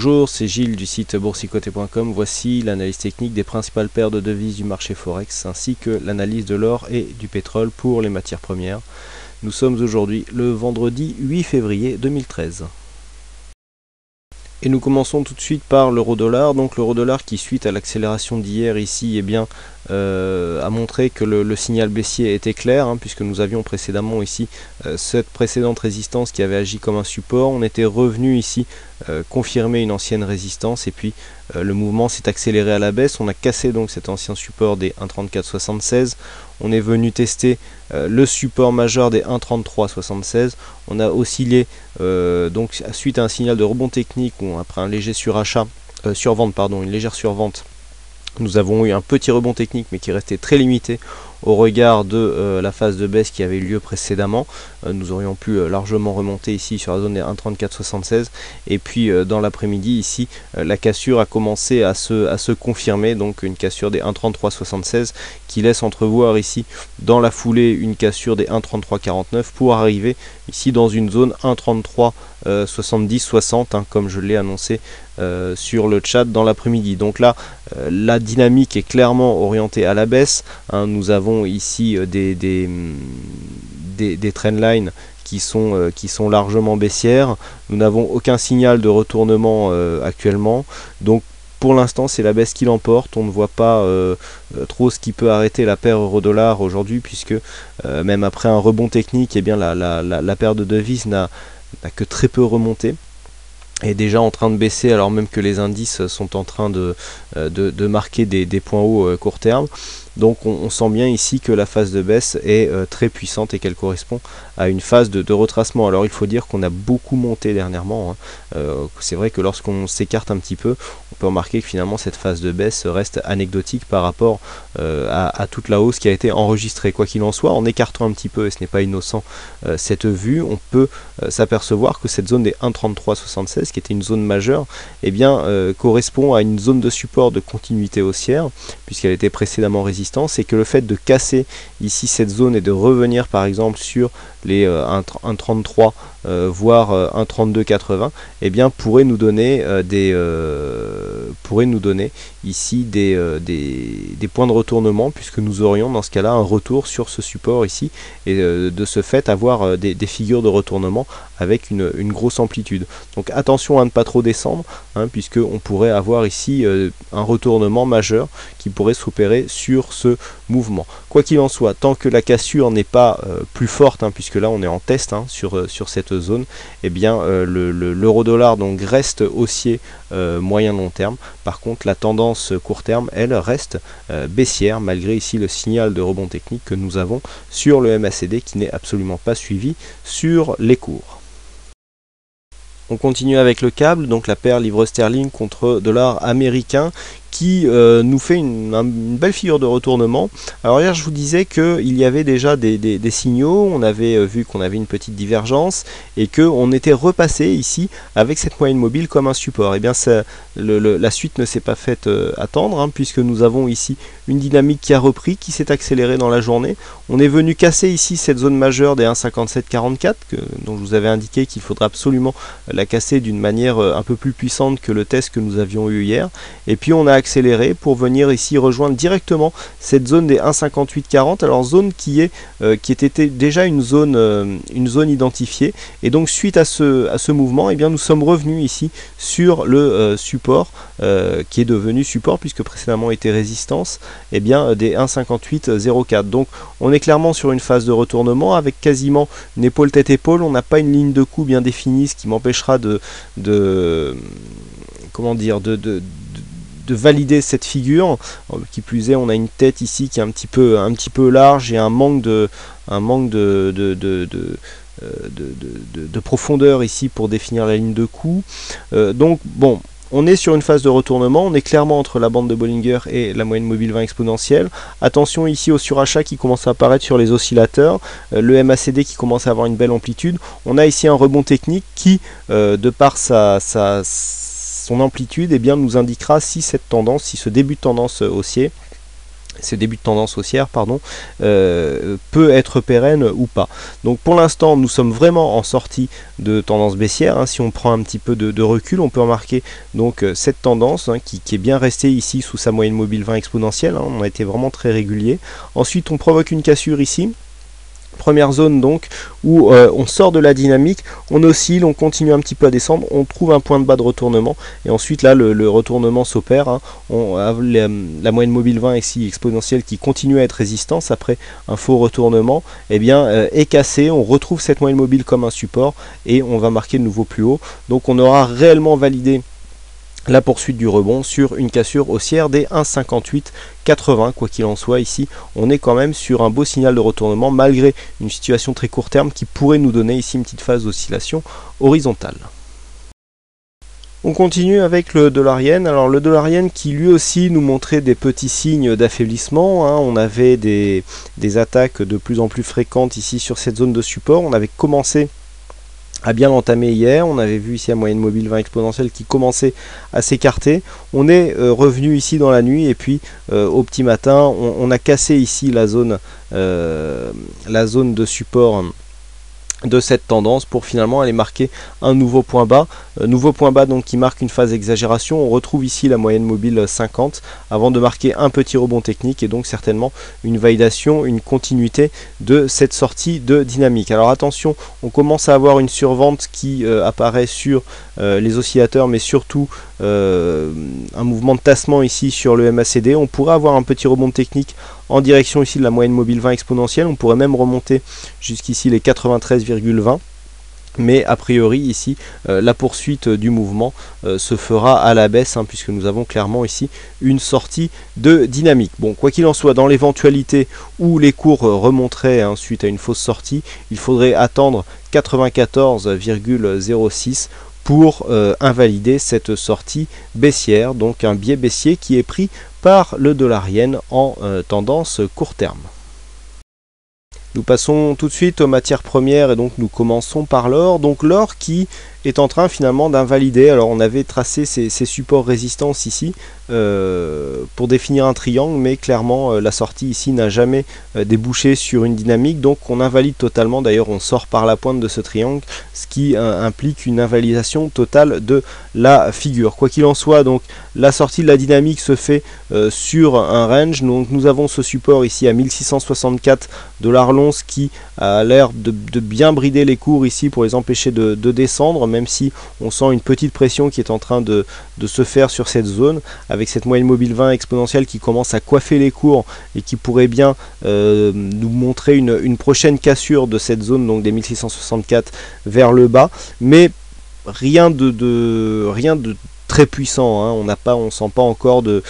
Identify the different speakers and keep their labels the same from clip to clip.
Speaker 1: Bonjour, c'est Gilles du site boursicoté.com. Voici l'analyse technique des principales paires de devises du marché Forex ainsi que l'analyse de l'or et du pétrole pour les matières premières. Nous sommes aujourd'hui le vendredi 8 février 2013. Et nous commençons tout de suite par l'euro-dollar. Donc l'euro-dollar qui, suite à l'accélération d'hier ici, a montré que le signal baissier était clair, puisque nous avions précédemment ici cette précédente résistance qui avait agi comme un support. On était revenu ici confirmer une ancienne résistance et puis le mouvement s'est accéléré à la baisse. On a cassé donc cet ancien support des 1,3476. On est venu tester le support majeur des 1,3376. On a oscillé donc suite à un signal de rebond technique ou après un léger une légère survente. Nous avons eu un petit rebond technique mais qui restait très limité au regard de la phase de baisse qui avait eu lieu précédemment. Nous aurions pu largement remonter ici sur la zone des 1,3476 et puis dans l'après-midi ici la cassure a commencé à se confirmer, donc une cassure des 1,3376 qui laisse entrevoir ici dans la foulée une cassure des 1,3349 pour arriver ici dans une zone 1,3370-60 comme je l'ai annoncé sur le chat dans l'après-midi. Donc là la dynamique est clairement orientée à la baisse. Nous avons ici des trendlines qui sont largement baissières. Nous n'avons aucun signal de retournement actuellement, donc pour l'instant c'est la baisse qui l'emporte. On ne voit pas trop ce qui peut arrêter la paire euro-dollar aujourd'hui, puisque même après un rebond technique, la paire de devises n'a que très peu remonté, est déjà en train de baisser alors même que les indices sont en train de marquer des points hauts court terme. Donc on sent bien ici que la phase de baisse est très puissante et qu'elle correspond à une phase de retracement. Alors il faut dire qu'on a beaucoup monté dernièrement. C'est vrai que lorsqu'on s'écarte un petit peu, on peut remarquer que finalement cette phase de baisse reste anecdotique par rapport à toute la hausse qui a été enregistrée. Quoi qu'il en soit, en écartant un petit peu, et ce n'est pas innocent cette vue, on peut s'apercevoir que cette zone des 1,3376, qui était une zone majeure, correspond à une zone de support de continuité haussière, puisqu'elle était précédemment résistante, et que le fait de casser ici cette zone et de revenir par exemple sur les 1,33 voire 1,3280 pourrait nous donner ici des points de retournement, puisque nous aurions dans ce cas là un retour sur ce support ici et de ce fait avoir des figures de retournement avec une grosse amplitude. Donc attention à ne pas trop descendre, puisque on pourrait avoir ici un retournement majeur qui pourrait s'opérer sur ce mouvement. Quoi qu'il en soit, tant que la cassure n'est pas plus forte, puisque là on est en test sur cette zone, l'euro-dollar donc reste haussier moyen long terme. Par contre la tendance court terme elle reste baissière, malgré ici le signal de rebond technique que nous avons sur le MACD qui n'est absolument pas suivi sur les cours. On continue avec le câble, donc la paire livre sterling contre dollar américain, qui nous fait une belle figure de retournement. Alors hier je vous disais qu'il y avait déjà des signaux, on avait vu qu'on avait une petite divergence et qu'on était repassé ici avec cette moyenne mobile comme un support. Et bien la suite ne s'est pas faite attendre, puisque nous avons ici une dynamique qui a repris, qui s'est accélérée dans la journée. On est venu casser ici cette zone majeure des 1,5744 dont je vous avais indiqué qu'il faudra absolument la casser d'une manière un peu plus puissante que le test que nous avions eu hier. Et puis on a accéléré pour venir ici rejoindre directement cette zone des 1,5840, alors zone qui était déjà une zone identifiée, et donc suite à ce mouvement, nous sommes revenus ici sur le support qui est devenu support puisque précédemment était résistance, des 1,5804. Donc on est clairement sur une phase de retournement avec quasiment une épaule tête épaule. On n'a pas une ligne de coup bien définie, ce qui m'empêchera de valider cette figure. Qui plus est, on a une tête ici qui est un petit peu large et un manque de profondeur ici pour définir la ligne de coup. Donc bon, on est sur une phase de retournement, on est clairement entre la bande de Bollinger et la moyenne mobile 20 exponentielle. Attention ici au surachat qui commence à apparaître sur les oscillateurs, le MACD qui commence à avoir une belle amplitude. On a ici un rebond technique qui, de par son amplitude, nous indiquera si ce début de tendance haussier ce début de tendance haussière, pardon, peut être pérenne ou pas. Donc pour l'instant, nous sommes vraiment en sortie de tendance baissière. Hein. Si on prend un petit peu de recul, on peut remarquer donc cette tendance qui est bien restée ici sous sa moyenne mobile 20 exponentielle. Hein. On a été vraiment très régulier. Ensuite, on provoque une cassure ici. Première zone donc où on sort de la dynamique, on oscille, on continue un petit peu à descendre, on trouve un point de bas de retournement et ensuite là le retournement s'opère. Hein. On a la moyenne mobile 20 ici exponentielle qui continue à être résistance après un faux retournement, eh bien est cassée, on retrouve cette moyenne mobile comme un support et on va marquer de nouveau plus haut. Donc on aura réellement validé la poursuite du rebond sur une cassure haussière des 1,5880. Quoi qu'il en soit, ici on est quand même sur un beau signal de retournement malgré une situation très court terme qui pourrait nous donner ici une petite phase d'oscillation horizontale. On continue avec le dollar-yen. Alors le dollar-yen qui lui aussi nous montrait des petits signes d'affaiblissement. Hein. On avait des attaques de plus en plus fréquentes ici sur cette zone de support. On avait commencé à bien l'entamer hier, on avait vu ici la moyenne mobile 20 exponentielle qui commençait à s'écarter. On est revenu ici dans la nuit et puis au petit matin on a cassé ici la zone de support de cette tendance pour finalement aller marquer un nouveau point bas donc qui marque une phase d'exagération. On retrouve ici la moyenne mobile 50 avant de marquer un petit rebond technique et donc certainement une validation, une continuité de cette sortie de dynamique. Alors attention, on commence à avoir une survente qui apparaît sur les oscillateurs, mais surtout un mouvement de tassement ici sur le MACD. On pourrait avoir un petit rebond technique en direction ici de la moyenne mobile 20 exponentielle. On pourrait même remonter jusqu'ici les 93,20. Mais a priori ici la poursuite du mouvement se fera à la baisse hein, puisque nous avons clairement ici une sortie de dynamique. Bon, quoi qu'il en soit, dans l'éventualité où les cours remonteraient hein, suite à une fausse sortie, il faudrait attendre 94,06 pour invalider cette sortie baissière, donc un biais baissier qui est pris par le dollar-yen en tendance court terme. Nous passons tout de suite aux matières premières et donc nous commençons par l'or. Donc l'or qui est en train finalement d'invalider. Alors on avait tracé ces supports résistance ici pour définir un triangle, mais clairement la sortie ici n'a jamais débouché sur une dynamique, donc on invalide totalement. D'ailleurs on sort par la pointe de ce triangle, ce qui implique une invalidation totale de la figure. Quoi qu'il en soit, donc la sortie de la dynamique se fait sur un range. Donc nous avons ce support ici à 1664 $ l'once qui a l'air de bien brider les cours ici pour les empêcher de descendre, même si on sent une petite pression qui est en train de se faire sur cette zone, avec cette moyenne mobile 20 exponentielle qui commence à coiffer les cours et qui pourrait bien nous montrer une prochaine cassure de cette zone, donc des 1664 vers le bas, mais rien de très puissant, hein. On sent pas encore de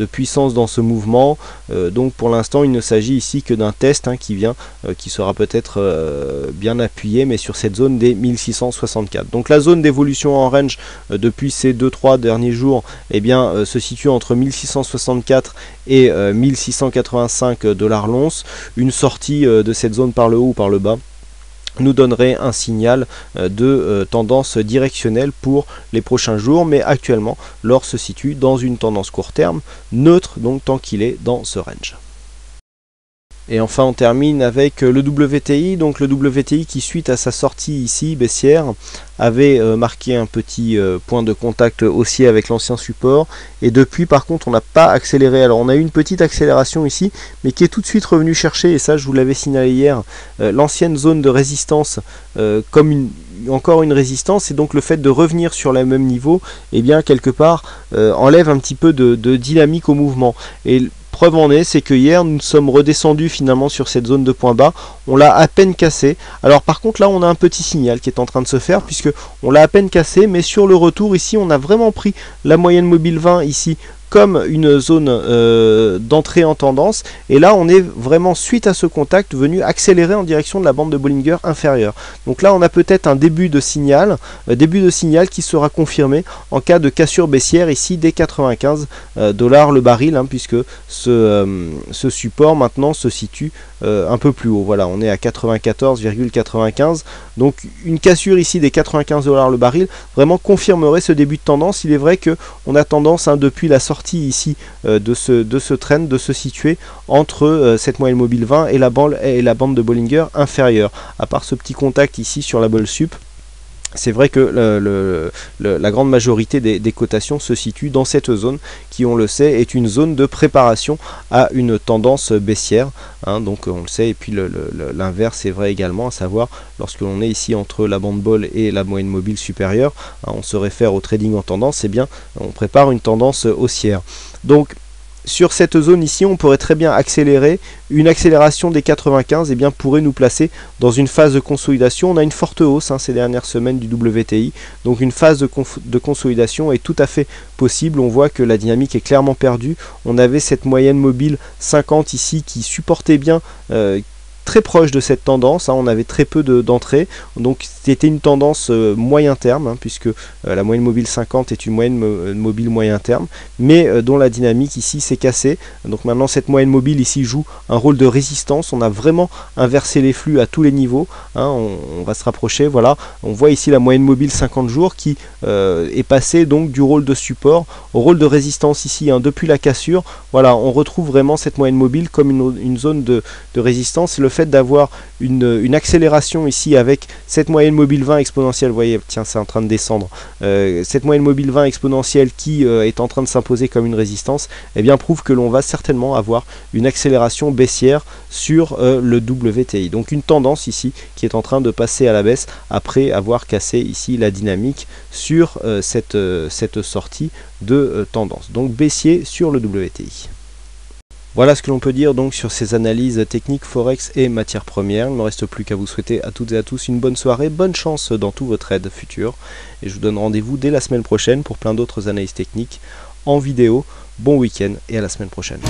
Speaker 1: puissance dans ce mouvement, donc pour l'instant il ne s'agit ici que d'un test hein, qui sera peut-être bien appuyé, mais sur cette zone des 1664. Donc la zone d'évolution en range depuis ces 2-3 derniers jours eh bien, se situe entre 1664 et 1685 $ l'once. Une sortie de cette zone par le haut ou par le bas nous donnerait un signal de tendance directionnelle pour les prochains jours, mais actuellement l'or se situe dans une tendance court terme neutre, donc tant qu'il est dans ce range. Et enfin on termine avec le WTI, donc le WTI qui suite à sa sortie ici baissière avait marqué un petit point de contact haussier avec l'ancien support, et depuis par contre on n'a pas accéléré. Alors on a eu une petite accélération ici, mais qui est tout de suite revenu chercher, et ça je vous l'avais signalé hier, l'ancienne zone de résistance comme encore une résistance, et donc le fait de revenir sur le même niveau, et bien quelque part enlève un petit peu de dynamique au mouvement. Et preuve en est, c'est que hier nous sommes redescendus finalement sur cette zone de point bas, on l'a à peine cassé. Alors par contre là on a un petit signal qui est en train de se faire, puisque on l'a à peine cassé, mais sur le retour ici on a vraiment pris la moyenne mobile 20 ici comme une zone d'entrée en tendance, et là on est vraiment suite à ce contact venu accélérer en direction de la bande de Bollinger inférieure. Donc là on a peut-être un début de signal qui sera confirmé en cas de cassure baissière ici des 95 $ le baril, hein, puisque ce support maintenant se situe un peu plus haut. Voilà, on est à 94,95, donc une cassure ici des 95 $ le baril vraiment confirmerait ce début de tendance. Il est vrai que on a tendance hein, depuis la sortie sortie ici de ce trend de se situer entre cette moyenne mobile 20 et la bande de Bollinger inférieure. À part ce petit contact ici sur la bolle sup, c'est vrai que la grande majorité des cotations se situe dans cette zone qui, on le sait, est une zone de préparation à une tendance baissière, hein, donc on le sait. Et puis l'inverse est vrai également, à savoir lorsque l'on est ici entre la bande Boll et la moyenne mobile supérieure, hein, on se réfère au trading en tendance, et bien on prépare une tendance haussière. Donc sur cette zone ici, on pourrait très bien accélérer. Une accélération des 95 pourrait nous placer dans une phase de consolidation. On a une forte hausse ces dernières semaines du WTI, donc une phase de consolidation est tout à fait possible. On voit que la dynamique est clairement perdue. On avait cette moyenne mobile 50 ici qui supportait bien, très proche de cette tendance, on avait très peu d'entrées, donc c'était une tendance moyen terme, puisque la moyenne mobile 50 est une moyenne mobile moyen terme, mais dont la dynamique ici s'est cassée. Donc maintenant cette moyenne mobile ici joue un rôle de résistance. On a vraiment inversé les flux à tous les niveaux, on va se rapprocher, voilà, on voit ici la moyenne mobile 50 jours qui est passée donc du rôle de support au rôle de résistance ici, depuis la cassure. Voilà, on retrouve vraiment cette moyenne mobile comme une zone de résistance. Et le fait d'avoir une accélération ici avec cette moyenne mobile 20 exponentielle, vous voyez, tiens, c'est en train de descendre, cette moyenne mobile 20 exponentielle qui est en train de s'imposer comme une résistance, prouve que l'on va certainement avoir une accélération baissière sur le WTI. Donc une tendance ici qui est en train de passer à la baisse après avoir cassé ici la dynamique sur cette sortie de tendance. Donc baissier sur le WTI. Voilà ce que l'on peut dire donc sur ces analyses techniques Forex et matières premières. Il ne me reste plus qu'à vous souhaiter à toutes et à tous une bonne soirée, bonne chance dans tous vos trades futurs. Et je vous donne rendez-vous dès la semaine prochaine pour plein d'autres analyses techniques en vidéo. Bon week-end et à la semaine prochaine.